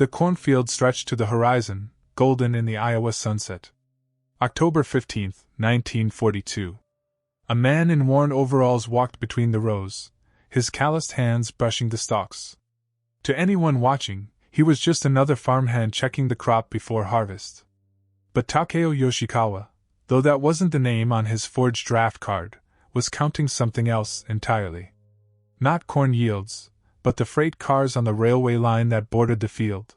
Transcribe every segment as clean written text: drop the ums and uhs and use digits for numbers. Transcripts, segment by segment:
The cornfield stretched to the horizon, golden in the Iowa sunset. October 15, 1942. A man in worn overalls walked between the rows, his calloused hands brushing the stalks. To anyone watching, he was just another farmhand checking the crop before harvest. But Takeo Yoshikawa, though that wasn't the name on his forged draft card, was counting something else entirely. Not corn yields, but the freight cars on the railway line that bordered the field.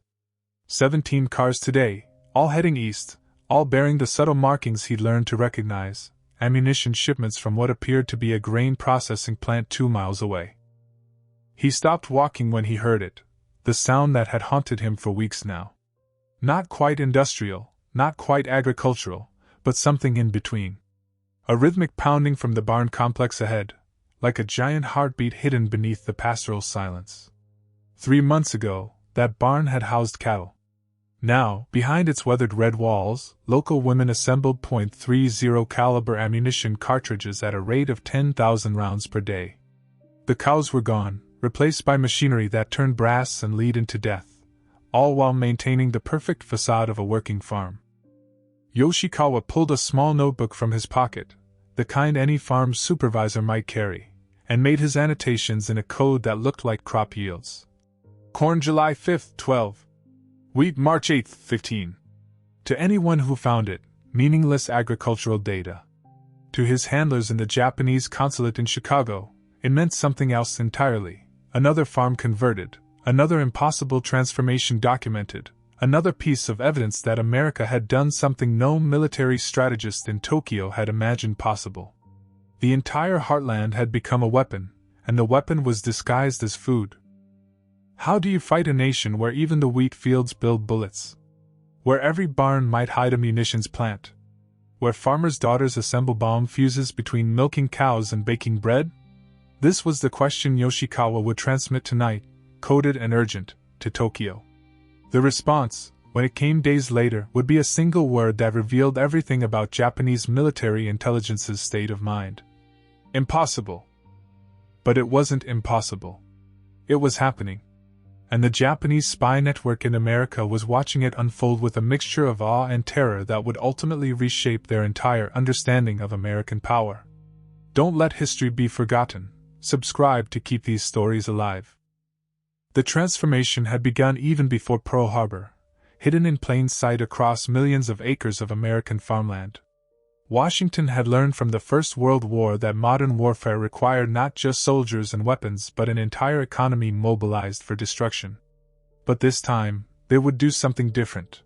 17 cars today, all heading east, all bearing the subtle markings he'd learned to recognize, ammunition shipments from what appeared to be a grain processing plant 2 miles away. He stopped walking when he heard it, the sound that had haunted him for weeks now. Not quite industrial, not quite agricultural, but something in between. A rhythmic pounding from the barn complex ahead, like a giant heartbeat hidden beneath the pastoral silence. 3 months ago, that barn had housed cattle. Now, behind its weathered red walls, local women assembled .30 caliber ammunition cartridges at a rate of 10,000 rounds per day. The cows were gone, replaced by machinery that turned brass and lead into death, all while maintaining the perfect facade of a working farm. Yoshikawa pulled a small notebook from his pocket, the kind any farm supervisor might carry, and made his annotations in a code that looked like crop yields. Corn July 5, 12. Wheat March 8, 15. To anyone who found it, meaningless agricultural data. To his handlers in the Japanese consulate in Chicago, it meant something else entirely. Another farm converted, another impossible transformation documented, another piece of evidence that America had done something no military strategist in Tokyo had imagined possible. The entire heartland had become a weapon, and the weapon was disguised as food. How do you fight a nation where even the wheat fields build bullets? Where every barn might hide a munitions plant? Where farmers' daughters assemble bomb fuses between milking cows and baking bread? This was the question Yoshikawa would transmit tonight, coded and urgent, to Tokyo. The response, when it came days later, would be a single word that revealed everything about Japanese military intelligence's state of mind. Impossible. But it wasn't impossible. It was happening. And the Japanese spy network in America was watching it unfold with a mixture of awe and terror that would ultimately reshape their entire understanding of American power. Don't let history be forgotten. Subscribe to keep these stories alive. The transformation had begun even before Pearl Harbor, hidden in plain sight across millions of acres of American farmland. Washington had learned from the First World War that modern warfare required not just soldiers and weapons but an entire economy mobilized for destruction. But this time, they would do something different.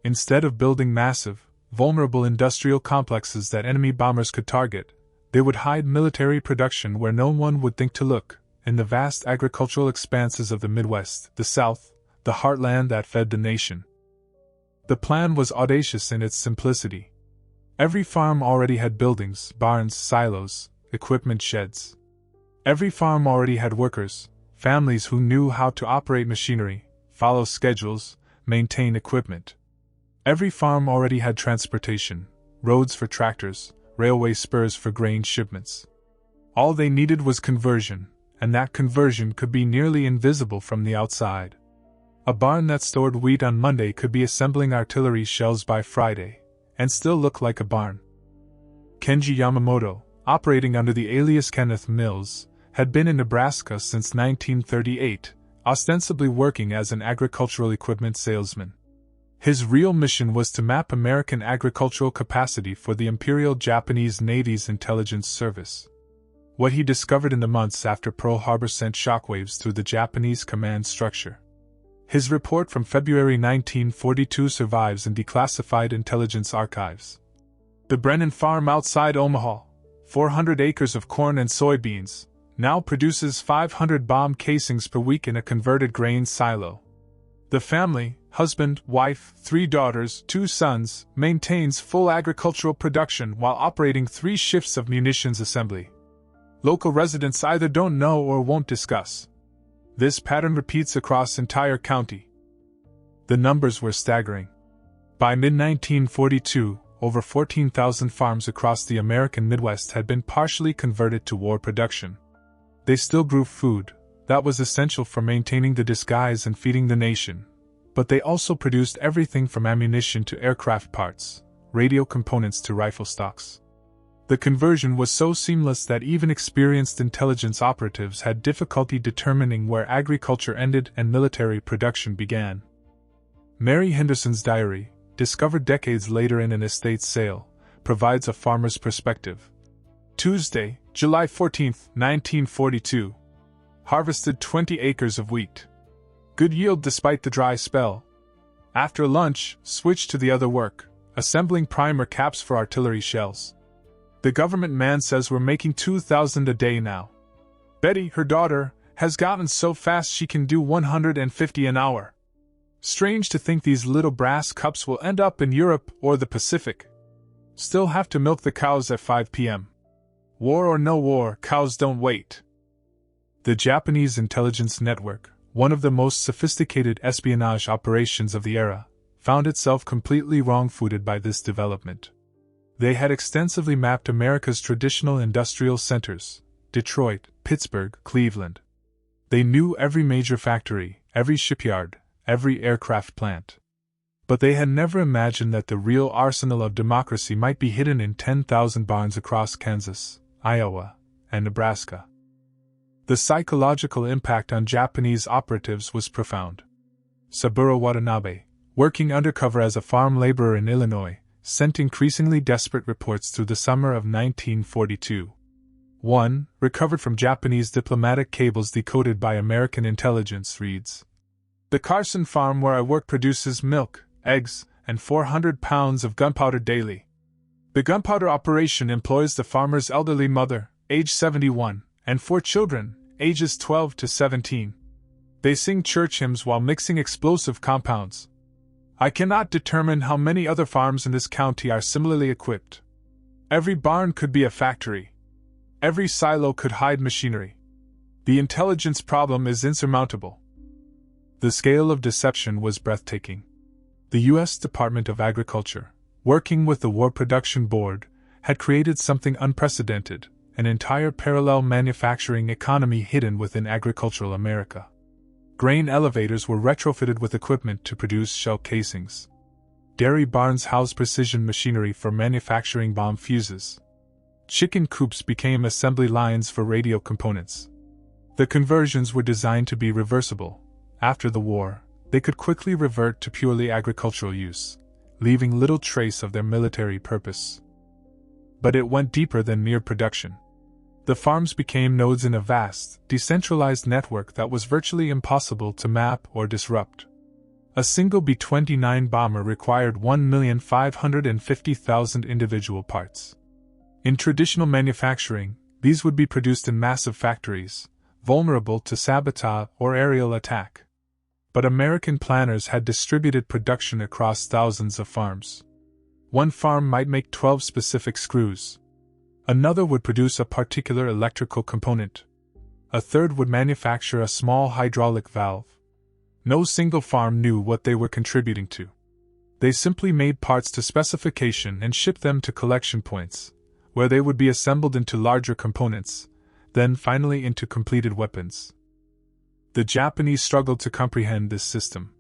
Instead of building massive, vulnerable industrial complexes that enemy bombers could target, they would hide military production where no one would think to look, in the vast agricultural expanses of the Midwest, the South, the heartland that fed the nation. The plan was audacious in its simplicity. Every farm already had buildings, barns, silos, equipment sheds. Every farm already had workers, families who knew how to operate machinery, follow schedules, maintain equipment. Every farm already had transportation, roads for tractors, railway spurs for grain shipments. All they needed was conversion, and that conversion could be nearly invisible from the outside. A barn that stored wheat on Monday could be assembling artillery shells by Friday, and still look like a barn. Kenji Yamamoto, operating under the alias Kenneth Mills, had been in Nebraska since 1938, ostensibly working as an agricultural equipment salesman. His real mission was to map American agricultural capacity for the Imperial Japanese Navy's intelligence service. What he discovered in the months after Pearl Harbor sent shockwaves through the Japanese command structure. His report from February 1942 survives in declassified intelligence archives. The Brennan Farm outside Omaha, 400 acres of corn and soybeans, now produces 500 bomb casings per week in a converted grain silo. The family, husband, wife, 3 daughters, 2 sons, maintains full agricultural production while operating 3 shifts of munitions assembly. Local residents either don't know or won't discuss. This pattern repeats across entire county. The numbers were staggering. By mid-1942, over 14,000 farms across the American Midwest had been partially converted to war production. They still grew food, that was essential for maintaining the disguise and feeding the nation, But they also produced everything from ammunition to aircraft parts, radio components to rifle stocks. The conversion was so seamless that even experienced intelligence operatives had difficulty determining where agriculture ended and military production began. Mary Henderson's diary, discovered decades later in an estate sale, provides a farmer's perspective. Tuesday, July 14, 1942. Harvested 20 acres of wheat. Good yield despite the dry spell. After lunch, switched to the other work, assembling primer caps for artillery shells. The government man says we're making 2,000 a day now. Betty, her daughter, has gotten so fast she can do 150 an hour. Strange to think these little brass cups will end up in Europe or the Pacific. Still have to milk the cows at 5 p.m. War or no war, cows don't wait. The Japanese intelligence network, one of the most sophisticated espionage operations of the era, found itself completely wrong-footed by this development. They had extensively mapped America's traditional industrial centers, Detroit, Pittsburgh, Cleveland. They knew every major factory, every shipyard, every aircraft plant. But they had never imagined that the real arsenal of democracy might be hidden in 10,000 barns across Kansas, Iowa, and Nebraska. The psychological impact on Japanese operatives was profound. Saburo Watanabe, working undercover as a farm laborer in Illinois, sent increasingly desperate reports through the summer of 1942. One, recovered from Japanese diplomatic cables decoded by American intelligence, reads: "The Carson farm where I work produces milk, eggs, and 400 pounds of gunpowder daily. The gunpowder operation employs the farmer's elderly mother, age 71, and 4 children, ages 12 to 17. They sing church hymns while mixing explosive compounds. I cannot determine how many other farms in this county are similarly equipped. Every barn could be a factory. Every silo could hide machinery. The intelligence problem is insurmountable." The scale of deception was breathtaking. The U.S. Department of Agriculture, working with the War Production Board, had created something unprecedented, an entire parallel manufacturing economy hidden within agricultural America. Grain elevators were retrofitted with equipment to produce shell casings. Dairy barns housed precision machinery for manufacturing bomb fuses. Chicken coops became assembly lines for radio components. The conversions were designed to be reversible. After the war, they could quickly revert to purely agricultural use, leaving little trace of their military purpose. But it went deeper than mere production. The farms became nodes in a vast, decentralized network that was virtually impossible to map or disrupt. A single B-29 bomber required 1,550,000 individual parts. In traditional manufacturing, these would be produced in massive factories, vulnerable to sabotage or aerial attack. But American planners had distributed production across thousands of farms. One farm might make 12 specific screws. Another would produce a particular electrical component. A third would manufacture a small hydraulic valve. No single farm knew what they were contributing to. They simply made parts to specification and shipped them to collection points, where they would be assembled into larger components, then finally into completed weapons. The Japanese struggled to comprehend this system.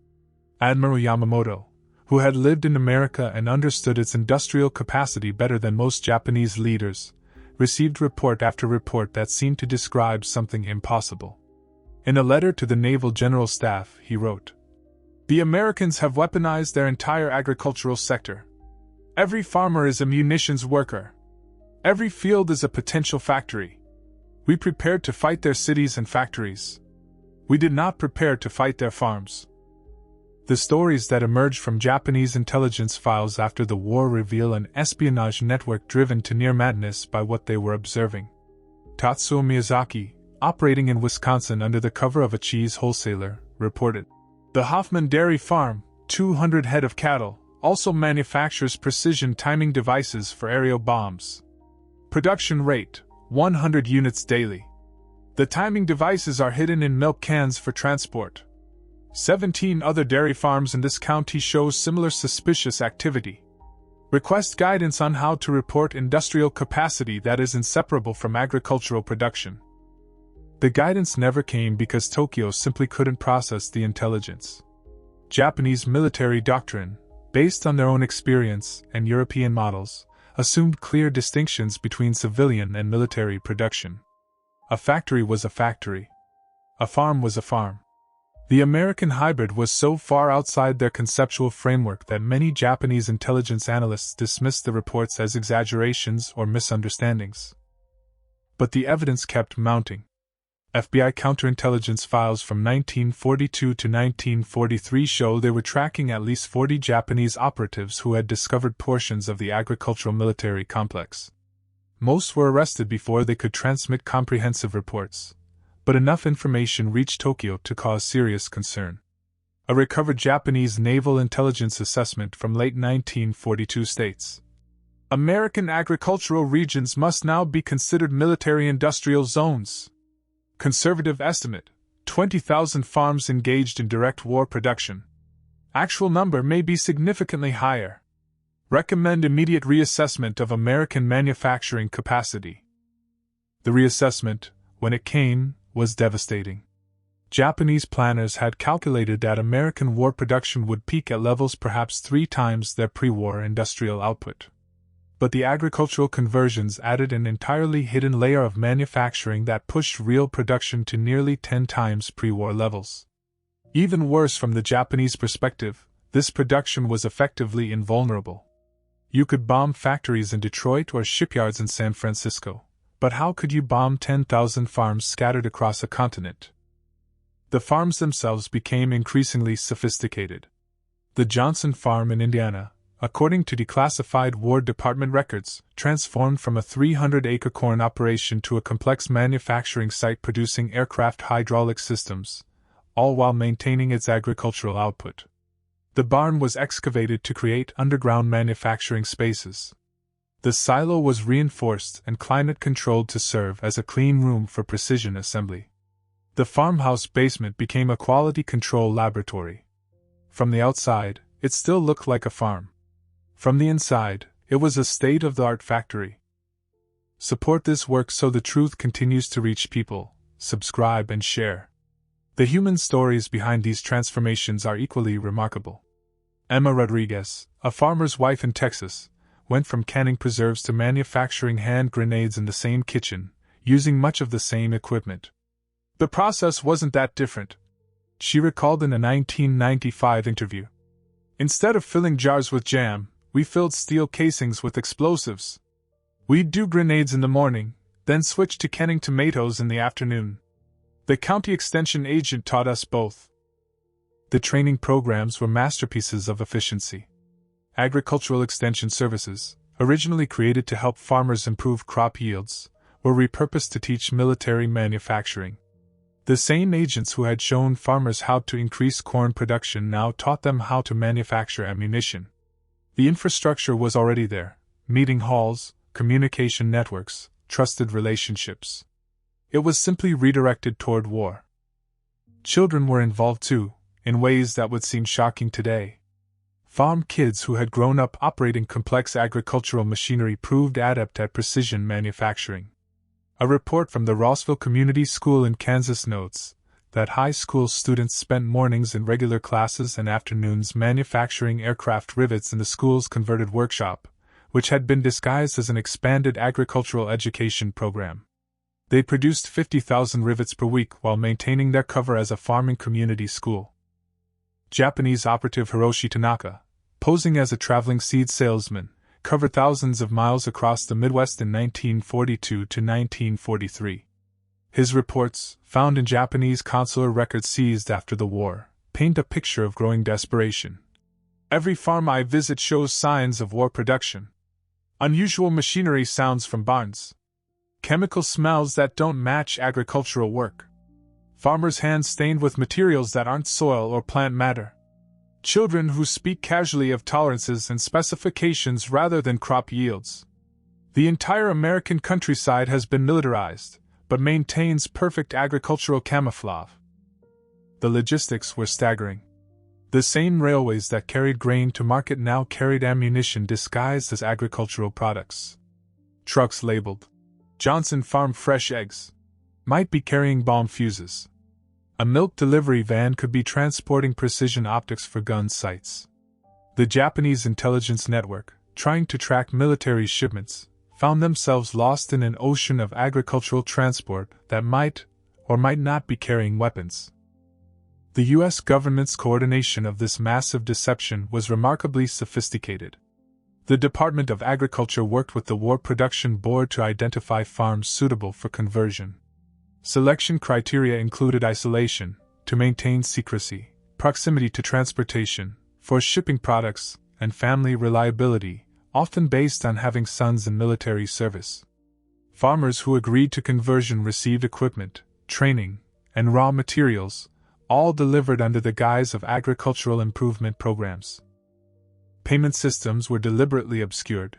Admiral Yamamoto, who had lived in America and understood its industrial capacity better than most Japanese leaders, received report after report that seemed to describe something impossible. In a letter to the Naval General Staff, he wrote, "The Americans have weaponized their entire agricultural sector. Every farmer is a munitions worker. Every field is a potential factory. We prepared to fight their cities and factories. We did not prepare to fight their farms." The stories that emerged from Japanese intelligence files after the war reveal an espionage network driven to near madness by what they were observing. Tatsuo Miyazaki, operating in Wisconsin under the cover of a cheese wholesaler, reported, "The Hoffman Dairy Farm, 200 head of cattle, also manufactures precision timing devices for aerial bombs. Production rate, 100 units daily. The timing devices are hidden in milk cans for transport. 17 other dairy farms in this county show similar suspicious activity. Request guidance on how to report industrial capacity that is inseparable from agricultural production." The guidance never came because Tokyo simply couldn't process the intelligence. Japanese military doctrine, based on their own experience and European models, assumed clear distinctions between civilian and military production. A factory was a factory. A farm was a farm. The American hybrid was so far outside their conceptual framework that many Japanese intelligence analysts dismissed the reports as exaggerations or misunderstandings. But the evidence kept mounting. FBI counterintelligence files from 1942 to 1943 show they were tracking at least 40 Japanese operatives who had discovered portions of the agricultural military complex. Most were arrested before they could transmit comprehensive reports, but enough information reached Tokyo to cause serious concern. A recovered Japanese naval intelligence assessment from late 1942 states, American agricultural regions must now be considered military-industrial zones. Conservative estimate, 20,000 farms engaged in direct war production. Actual number may be significantly higher. Recommend immediate reassessment of American manufacturing capacity. The reassessment, when it came, was devastating. Japanese planners had calculated that American war production would peak at levels perhaps 3 times their pre-war industrial output. But the agricultural conversions added an entirely hidden layer of manufacturing that pushed real production to nearly 10 times pre-war levels. Even worse from the Japanese perspective, this production was effectively invulnerable. You could bomb factories in Detroit or shipyards in San Francisco, but how could you bomb 10,000 farms scattered across a continent? The farms themselves became increasingly sophisticated. The Johnson Farm in Indiana, according to declassified War Department records, transformed from a 300-acre corn operation to a complex manufacturing site producing aircraft hydraulic systems, all while maintaining its agricultural output. The barn was excavated to create underground manufacturing spaces. The silo was reinforced and climate-controlled to serve as a clean room for precision assembly. The farmhouse basement became a quality control laboratory. From the outside, it still looked like a farm. From the inside, it was a state-of-the-art factory. Support this work so the truth continues to reach people. Subscribe and share. The human stories behind these transformations are equally remarkable. Emma Rodriguez, a farmer's wife in Texas, went from canning preserves to manufacturing hand grenades in the same kitchen, using much of the same equipment. The process wasn't that different, she recalled in a 1995 interview. Instead of filling jars with jam, we filled steel casings with explosives. We'd do grenades in the morning, then switch to canning tomatoes in the afternoon. The county extension agent taught us both. The training programs were masterpieces of efficiency. Agricultural extension services, originally created to help farmers improve crop yields, were repurposed to teach military manufacturing. The same agents who had shown farmers how to increase corn production now taught them how to manufacture ammunition. The infrastructure was already there: meeting halls, communication networks, trusted relationships. It was simply redirected toward war. Children were involved too, in ways that would seem shocking today. Farm kids who had grown up operating complex agricultural machinery proved adept at precision manufacturing. A report from the Rossville Community School in Kansas notes that high school students spent mornings in regular classes and afternoons manufacturing aircraft rivets in the school's converted workshop, which had been disguised as an expanded agricultural education program. They produced 50,000 rivets per week while maintaining their cover as a farming community school. Japanese operative Hiroshi Tanaka, posing as a traveling seed salesman, covered thousands of miles across the Midwest in 1942 to 1943. His reports, found in Japanese consular records seized after the war, paint a picture of growing desperation. Every farm I visit shows signs of war production. Unusual machinery sounds from barns. Chemical smells that don't match agricultural work. Farmers' hands stained with materials that aren't soil or plant matter. Children who speak casually of tolerances and specifications rather than crop yields. The entire American countryside has been militarized, but maintains perfect agricultural camouflage. The logistics were staggering. The same railways that carried grain to market now carried ammunition disguised as agricultural products. Trucks labeled Johnson Farm Fresh Eggs might be carrying bomb fuses. A milk delivery van could be transporting precision optics for gun sights. The Japanese intelligence network, trying to track military shipments, found themselves lost in an ocean of agricultural transport that might or might not be carrying weapons. The U.S. government's coordination of this massive deception was remarkably sophisticated. The Department of Agriculture worked with the War Production Board to identify farms suitable for conversion. Selection criteria included isolation, to maintain secrecy, proximity to transportation, for shipping products, and family reliability, often based on having sons in military service. Farmers who agreed to conversion received equipment, training, and raw materials, all delivered under the guise of agricultural improvement programs. Payment systems were deliberately obscured.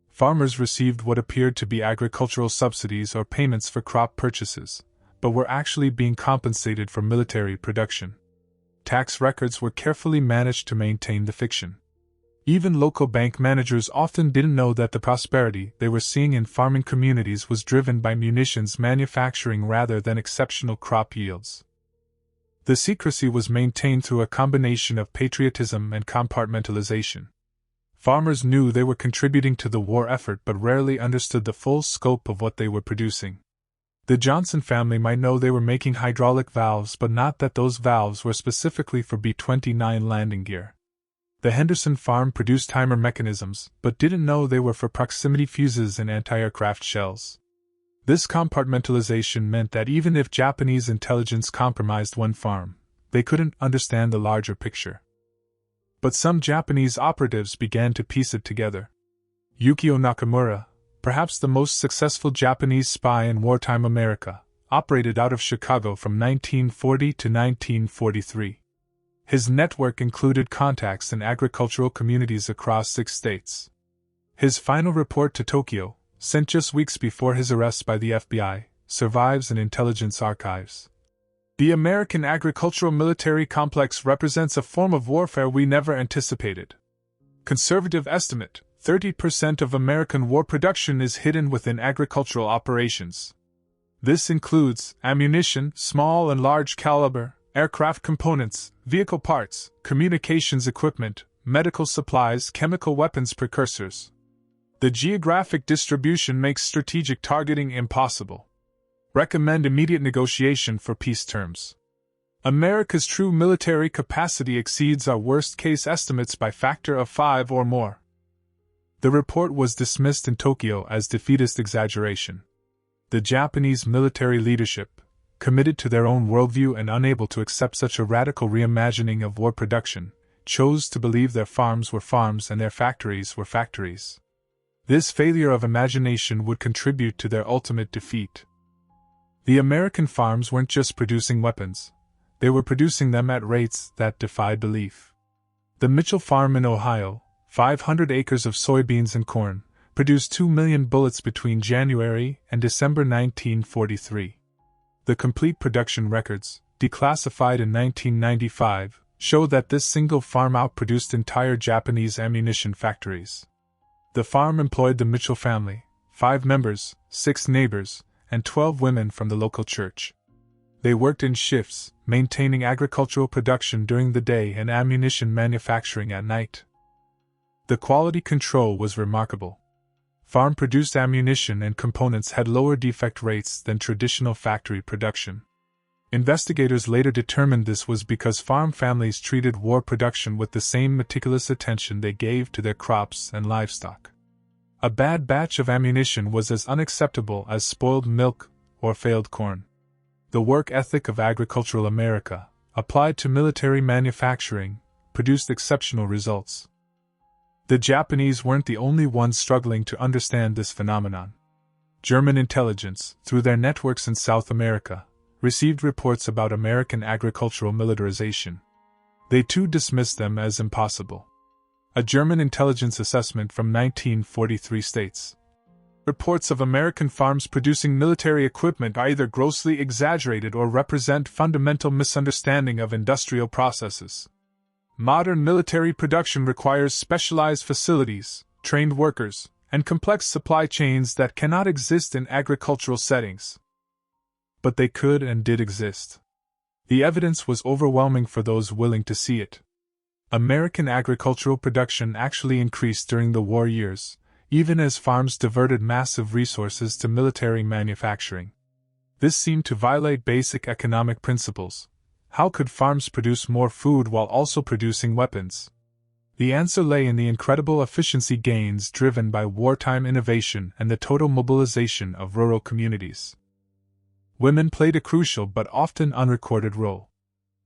Farmers received what appeared to be agricultural subsidies or payments for crop purchases, but were actually being compensated for military production. Tax records were carefully managed to maintain the fiction. Even local bank managers often didn't know that the prosperity they were seeing in farming communities was driven by munitions manufacturing rather than exceptional crop yields. The secrecy was maintained through a combination of patriotism and compartmentalization. Farmers knew they were contributing to the war effort but rarely understood the full scope of what they were producing. The Johnson family might know they were making hydraulic valves but not that those valves were specifically for B-29 landing gear. The Henderson farm produced timer mechanisms but didn't know they were for proximity fuses and anti-aircraft shells. This compartmentalization meant that even if Japanese intelligence compromised one farm, they couldn't understand the larger picture. But some Japanese operatives began to piece it together. Yukio Nakamura, perhaps the most successful Japanese spy in wartime America, operated out of Chicago from 1940 to 1943. His network included contacts in agricultural communities across 6 states. His final report to Tokyo, sent just weeks before his arrest by the FBI, survives in intelligence archives. The American agricultural military complex represents a form of warfare we never anticipated. Conservative estimate: 30% of American war production is hidden within agricultural operations. This includes ammunition, small and large caliber, aircraft components, vehicle parts, communications equipment, medical supplies, chemical weapons precursors. The geographic distribution makes strategic targeting impossible. Recommend immediate negotiation for peace terms. America's true military capacity exceeds our worst-case estimates by factor of 5 or more. The report was dismissed in Tokyo as defeatist exaggeration. The Japanese military leadership, committed to their own worldview and unable to accept such a radical reimagining of war production, chose to believe their farms were farms and their factories were factories. This failure of imagination would contribute to their ultimate defeat. The American farms weren't just producing weapons, they were producing them at rates that defied belief. The Mitchell farm in Ohio, 500 acres of soybeans and corn, produced 2 million bullets between January and December 1943. The complete production records, declassified in 1995, show that this single farm outproduced entire Japanese ammunition factories. The farm employed the Mitchell family, 5 members, 6 neighbors, and 12 women from the local church. They worked in shifts, maintaining agricultural production during the day and ammunition manufacturing at night. The quality control was remarkable. Farm-produced ammunition and components had lower defect rates than traditional factory production. Investigators later determined this was because farm families treated war production with the same meticulous attention they gave to their crops and livestock. A bad batch of ammunition was as unacceptable as spoiled milk or failed corn. The work ethic of agricultural America, applied to military manufacturing, produced exceptional results. The Japanese weren't the only ones struggling to understand this phenomenon. German intelligence, through their networks in South America, received reports about American agricultural militarization. They too dismissed them as impossible. A German intelligence assessment from 1943 states, "Reports of American farms producing military equipment are either grossly exaggerated or represent fundamental misunderstanding of industrial processes. Modern military production requires specialized facilities, trained workers, and complex supply chains that cannot exist in agricultural settings." But they could and did exist. The evidence was overwhelming for those willing to see it. American agricultural production actually increased during the war years, even as farms diverted massive resources to military manufacturing. This seemed to violate basic economic principles. How could farms produce more food while also producing weapons? The answer lay in the incredible efficiency gains driven by wartime innovation and the total mobilization of rural communities. Women played a crucial but often unrecorded role.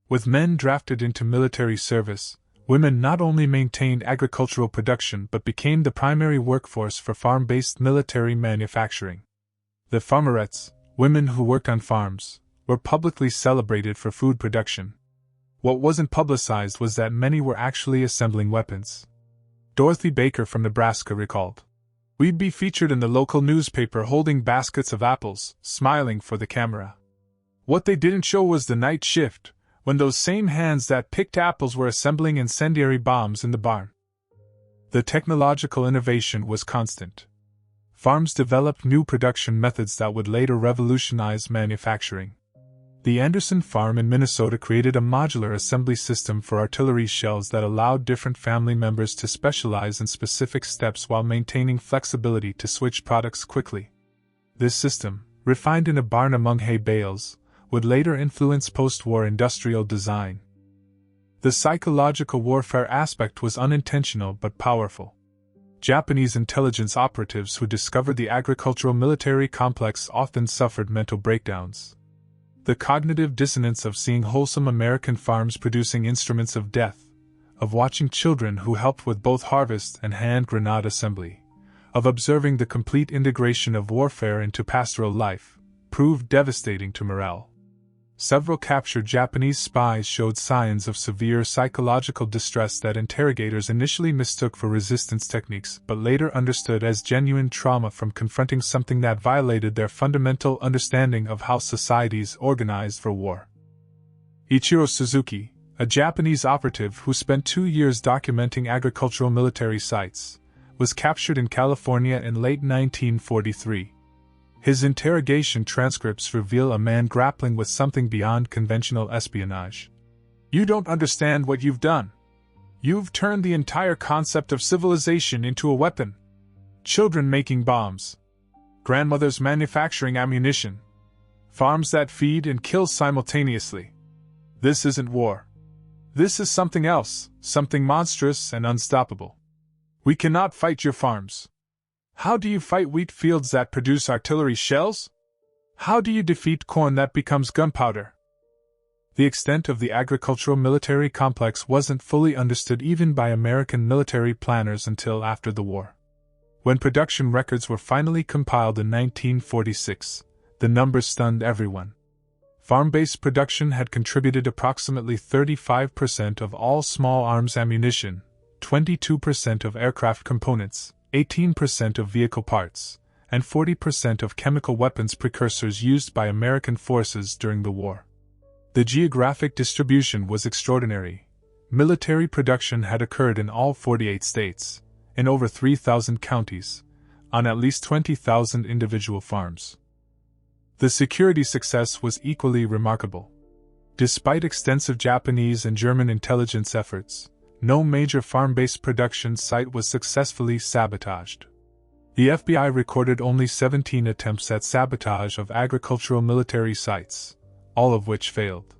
With men drafted into military service, women not only maintained agricultural production but became the primary workforce for farm-based military manufacturing. The farmerettes, women who worked on farms, were publicly celebrated for food production. What wasn't publicized was that many were actually assembling weapons. Dorothy Baker from Nebraska recalled, "We'd be featured in the local newspaper holding baskets of apples, smiling for the camera. What they didn't show was the night shift, when those same hands that picked apples were assembling incendiary bombs in the barn." The technological innovation was constant. Farms developed new production methods that would later revolutionize manufacturing. The Anderson farm in Minnesota created a modular assembly system for artillery shells that allowed different family members to specialize in specific steps while maintaining flexibility to switch products quickly. This system, refined in a barn among hay bales, would later influence post-war industrial design. The psychological warfare aspect was unintentional but powerful. Japanese intelligence operatives who discovered the agricultural military complex often suffered mental breakdowns. The cognitive dissonance of seeing wholesome American farms producing instruments of death, of watching children who helped with both harvest and hand grenade assembly, of observing the complete integration of warfare into pastoral life, proved devastating to morale. Several captured Japanese spies showed signs of severe psychological distress that interrogators initially mistook for resistance techniques but later understood as genuine trauma from confronting something that violated their fundamental understanding of how societies organized for war. Ichiro Suzuki, a Japanese operative who spent 2 years documenting agricultural military sites, was captured in California in late 1943. His interrogation transcripts reveal a man grappling with something beyond conventional espionage. "You don't understand what you've done. You've turned the entire concept of civilization into a weapon. Children making bombs. Grandmothers manufacturing ammunition. Farms that feed and kill simultaneously. This isn't war. This is something else, something monstrous and unstoppable. We cannot fight your farms. How do you fight wheat fields that produce artillery shells? How do you defeat corn that becomes gunpowder?" The extent of the agricultural military complex wasn't fully understood even by American military planners until after the war. When production records were finally compiled in 1946, the numbers stunned everyone. Farm-based production had contributed approximately 35% of all small arms ammunition, 22% of aircraft components, 18% of vehicle parts, and 40% of chemical weapons precursors used by American forces during the war. The geographic distribution was extraordinary. Military production had occurred in all 48 states, in over 3,000 counties, on at least 20,000 individual farms. The security success was equally remarkable. Despite extensive Japanese and German intelligence efforts, no major farm-based production site was successfully sabotaged. The FBI recorded only 17 attempts at sabotage of agricultural military sites, all of which failed.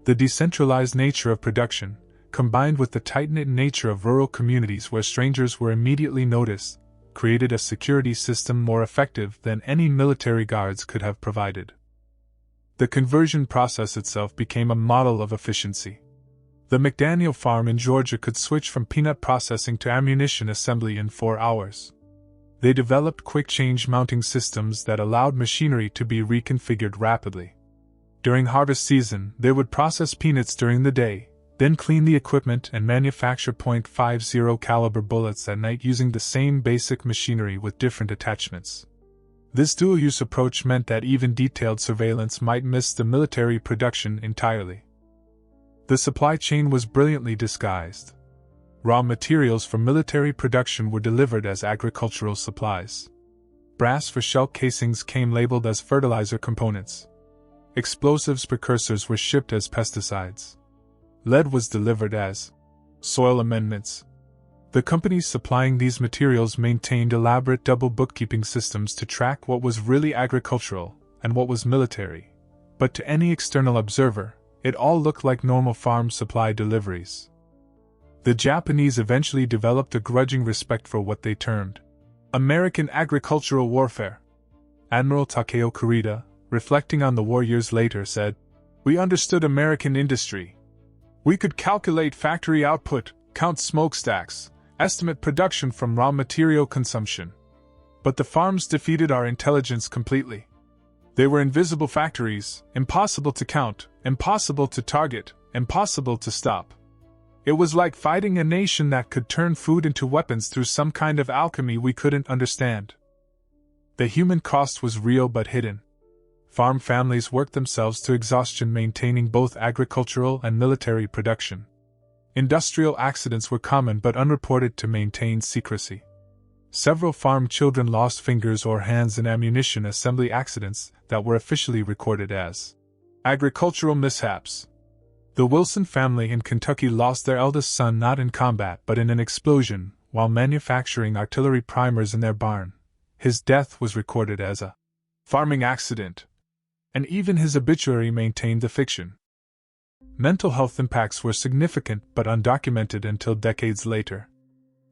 The decentralized nature of production, combined with the tight-knit nature of rural communities where strangers were immediately noticed, created a security system more effective than any military guards could have provided. The conversion process itself became a model of efficiency. The McDaniel farm in Georgia could switch from peanut processing to ammunition assembly in 4 hours. They developed quick-change mounting systems that allowed machinery to be reconfigured rapidly. During harvest season, they would process peanuts during the day, then clean the equipment and manufacture .50 caliber bullets at night using the same basic machinery with different attachments. This dual-use approach meant that even detailed surveillance might miss the military production entirely. The supply chain was brilliantly disguised. Raw materials for military production were delivered as agricultural supplies. Brass for shell casings came labeled as fertilizer components. Explosives precursors were shipped as pesticides. Lead was delivered as soil amendments. The companies supplying these materials maintained elaborate double bookkeeping systems to track what was really agricultural and what was military. But to any external observer, it all looked like normal farm supply deliveries. The Japanese eventually developed a grudging respect for what they termed American agricultural warfare. Admiral Takeo Kurita, reflecting on the war years later, said, "We understood American industry. We could calculate factory output, count smokestacks, estimate production from raw material consumption. But the farms defeated our intelligence completely. They were invisible factories, impossible to count, impossible to target, impossible to stop. It was like fighting a nation that could turn food into weapons through some kind of alchemy we couldn't understand." The human cost was real but hidden. Farm families worked themselves to exhaustion maintaining both agricultural and military production. Industrial accidents were common but unreported to maintain secrecy. Several farm children lost fingers or hands in ammunition assembly accidents that were officially recorded as agricultural mishaps. The Wilson family in Kentucky lost their eldest son not in combat but in an explosion while manufacturing artillery primers in their barn. His death was recorded as a farming accident, and even his obituary maintained the fiction. Mental health impacts were significant but undocumented until decades later.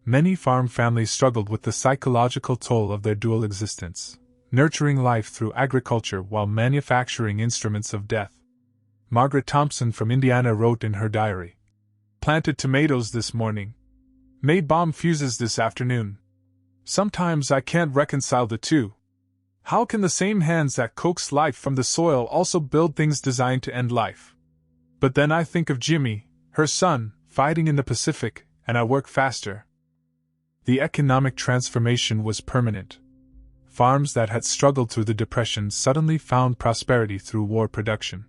Many farm families struggled with the psychological toll of their dual existence, nurturing life through agriculture while manufacturing instruments of death. Margaret Thompson from Indiana wrote in her diary, "Planted tomatoes this morning. Made bomb fuses this afternoon. Sometimes I can't reconcile the two. How can the same hands that coax life from the soil also build things designed to end life? But then I think of Jimmy, her son, fighting in the Pacific, and I work faster." The economic transformation was permanent. Farms that had struggled through the Depression suddenly found prosperity through war production.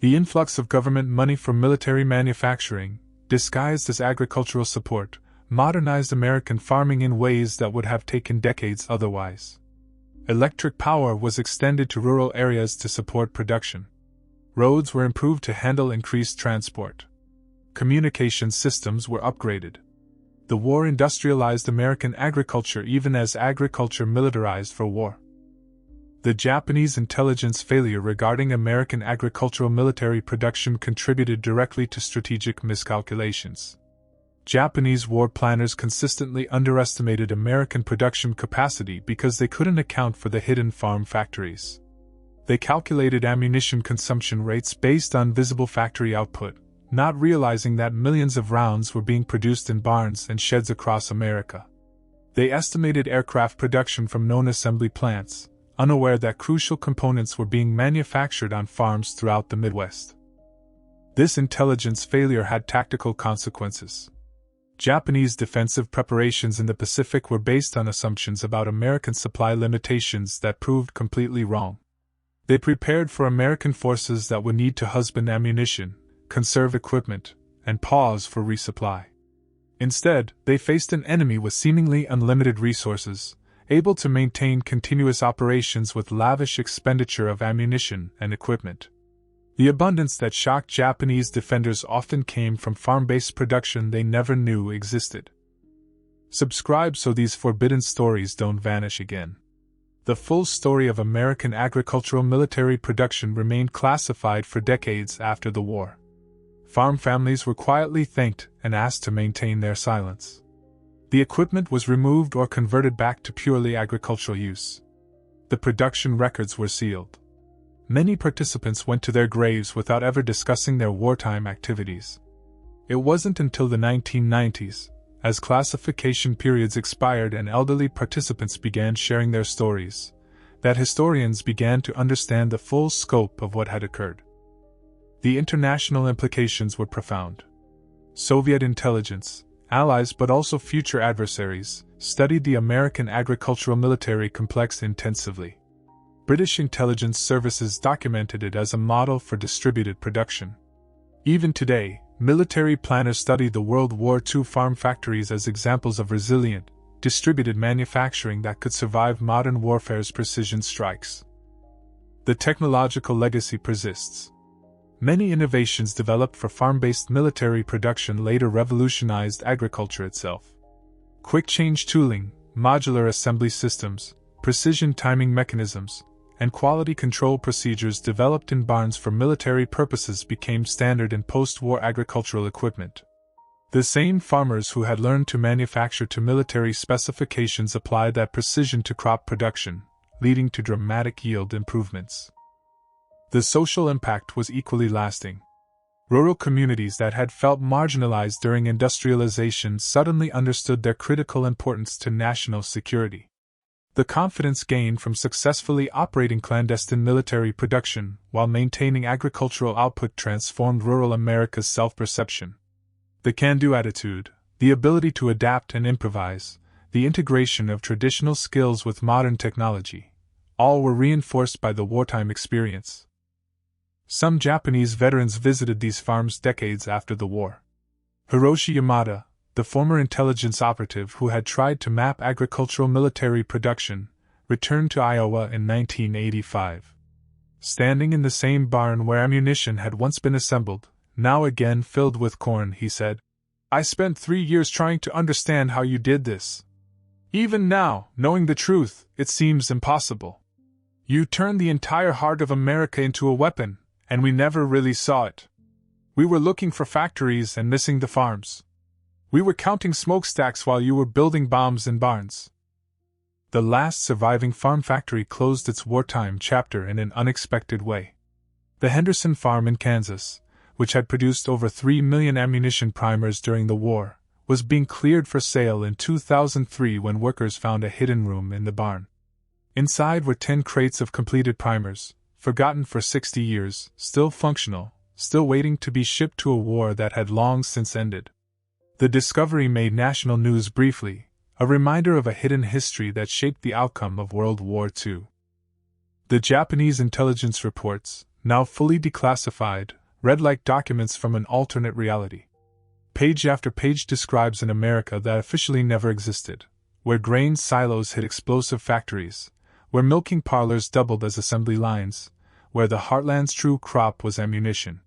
The influx of government money for military manufacturing, disguised as agricultural support, modernized American farming in ways that would have taken decades otherwise. Electric power was extended to rural areas to support production. Roads were improved to handle increased transport. Communication systems were upgraded. The war industrialized American agriculture even as agriculture militarized for war. The Japanese intelligence failure regarding American agricultural military production contributed directly to strategic miscalculations. Japanese war planners consistently underestimated American production capacity because they couldn't account for the hidden farm factories. They calculated ammunition consumption rates based on visible factory output, not realizing that millions of rounds were being produced in barns and sheds across America. They estimated aircraft production from known assembly plants, unaware that crucial components were being manufactured on farms throughout the Midwest. This intelligence failure had tactical consequences. Japanese defensive preparations in the Pacific were based on assumptions about American supply limitations that proved completely wrong. They prepared for American forces that would need to husband ammunition, conserve equipment, and pause for resupply. Instead, they faced an enemy with seemingly unlimited resources, able to maintain continuous operations with lavish expenditure of ammunition and equipment. The abundance that shocked Japanese defenders often came from farm-based production they never knew existed. Subscribe so these forbidden stories don't vanish again. The full story of American agricultural military production remained classified for decades after the war. Farm families were quietly thanked and asked to maintain their silence. The equipment was removed or converted back to purely agricultural use. The production records were sealed. Many participants went to their graves without ever discussing their wartime activities. It wasn't until the 1990s, as classification periods expired and elderly participants began sharing their stories, that historians began to understand the full scope of what had occurred. The international implications were profound. Soviet intelligence, allies but also future adversaries, studied the American agricultural military complex intensively. British intelligence services documented it as a model for distributed production. Even today, military planners study the World War II farm factories as examples of resilient, distributed manufacturing that could survive modern warfare's precision strikes. The technological legacy persists. Many innovations developed for farm-based military production later revolutionized agriculture itself. Quick-change tooling, modular assembly systems, precision timing mechanisms, and quality control procedures developed in barns for military purposes became standard in post-war agricultural equipment. The same farmers who had learned to manufacture to military specifications applied that precision to crop production, leading to dramatic yield improvements. The social impact was equally lasting. Rural communities that had felt marginalized during industrialization suddenly understood their critical importance to national security. The confidence gained from successfully operating clandestine military production while maintaining agricultural output transformed rural America's self-perception. The can-do attitude, the ability to adapt and improvise, the integration of traditional skills with modern technology, all were reinforced by the wartime experience. Some Japanese veterans visited these farms decades after the war. Hiroshi Yamada, the former intelligence operative who had tried to map agricultural military production, returned to Iowa in 1985. Standing in the same barn where ammunition had once been assembled, now again filled with corn, he said, "I spent 3 years trying to understand how you did this. Even now, knowing the truth, it seems impossible. You turned the entire heart of America into a weapon, and we never really saw it. We were looking for factories and missing the farms. We were counting smokestacks while you were building bombs in barns." The last surviving farm factory closed its wartime chapter in an unexpected way. The Henderson Farm in Kansas, which had produced over 3 million ammunition primers during the war, was being cleared for sale in 2003 when workers found a hidden room in the barn. Inside were 10 crates of completed primers, forgotten for 60 years, still functional, still waiting to be shipped to a war that had long since ended. The discovery made national news briefly, a reminder of a hidden history that shaped the outcome of World War II. The Japanese intelligence reports, now fully declassified, read like documents from an alternate reality. Page after page describes an America that officially never existed, where grain silos hid explosive factories, where milking parlors doubled as assembly lines, where the heartland's true crop was ammunition.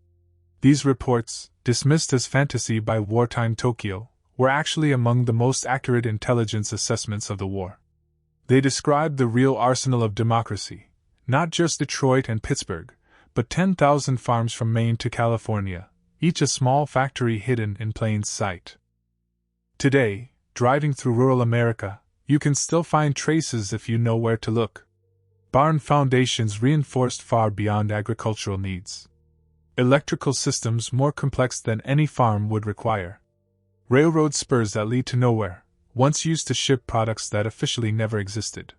These reports, dismissed as fantasy by wartime Tokyo, were actually among the most accurate intelligence assessments of the war. They described the real arsenal of democracy, not just Detroit and Pittsburgh, but 10,000 farms from Maine to California, each a small factory hidden in plain sight. Today, driving through rural America, you can still find traces if you know where to look. Barn foundations reinforced far beyond agricultural needs. Electrical systems more complex than any farm would require. Railroad spurs that lead to nowhere, once used to ship products that officially never existed.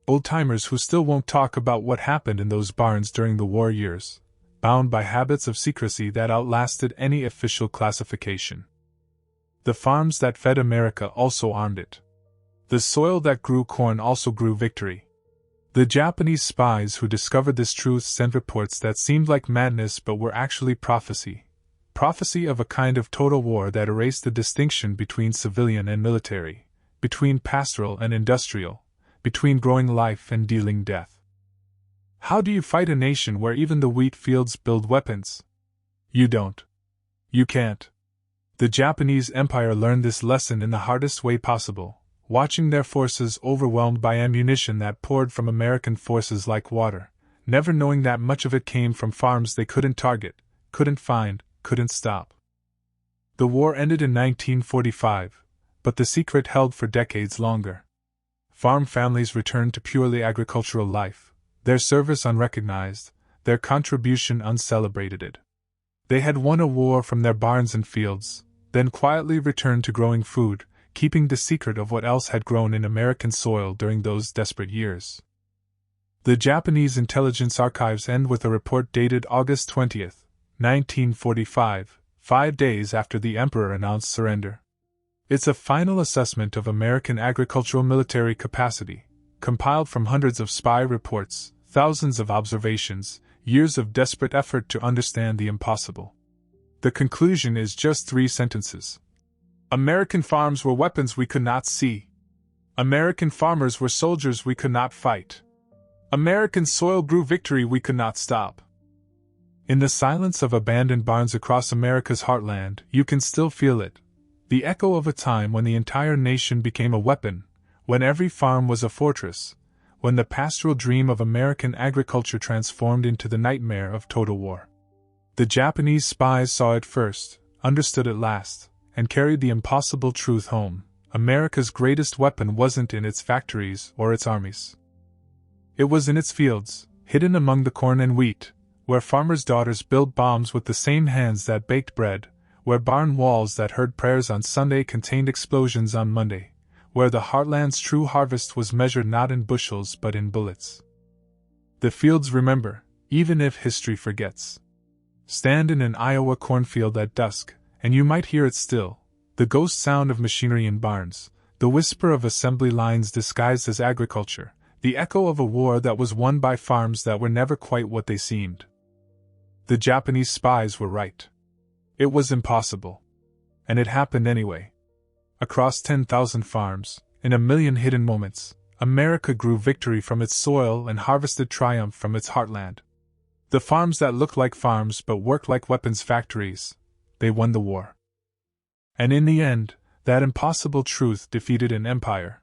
Old-timers who still won't talk about what happened in those barns during the war years, bound by habits of secrecy that outlasted any official classification. The farms that fed America also armed it. The soil that grew corn also grew victory. The Japanese spies who discovered this truth sent reports that seemed like madness but were actually prophecy. Prophecy of a kind of total war that erased the distinction between civilian and military, between pastoral and industrial, between growing life and dealing death. How do you fight a nation where even the wheat fields build weapons? You don't. You can't. The Japanese Empire learned this lesson in the hardest way possible, watching their forces overwhelmed by ammunition that poured from American forces like water, never knowing that much of it came from farms they couldn't target, couldn't find, couldn't stop. The war ended in 1945, but the secret held for decades longer. Farm families returned to purely agricultural life, their service unrecognized, their contribution uncelebrated. They had won a war from their barns and fields, then quietly returned to growing food, keeping the secret of what else had grown in American soil during those desperate years. The Japanese intelligence archives end with a report dated August 20, 1945, 5 days after the Emperor announced surrender. It's a final assessment of American agricultural military capacity, compiled from hundreds of spy reports, thousands of observations, years of desperate effort to understand the impossible. The conclusion is just 3 sentences. American farms were weapons we could not see. American farmers were soldiers we could not fight. American soil grew victory we could not stop. In the silence of abandoned barns across America's heartland, you can still feel it, the echo of a time when the entire nation became a weapon, when every farm was a fortress, when the pastoral dream of American agriculture transformed into the nightmare of total war. The Japanese spies saw it first, understood it last, and carried the impossible truth home. America's greatest weapon wasn't in its factories or its armies. It was in its fields, hidden among the corn and wheat, where farmers' daughters built bombs with the same hands that baked bread, where barn walls that heard prayers on Sunday contained explosions on Monday, where the heartland's true harvest was measured not in bushels but in bullets. The fields remember, even if history forgets. Stand in an Iowa cornfield at dusk, and you might hear it still, the ghost sound of machinery in barns, the whisper of assembly lines disguised as agriculture, the echo of a war that was won by farms that were never quite what they seemed. The Japanese spies were right. It was impossible. And it happened anyway. Across 10,000 farms, in a million hidden moments, America grew victory from its soil and harvested triumph from its heartland. The farms that looked like farms but worked like weapons factories, they won the war. And in the end, that impossible truth defeated an empire.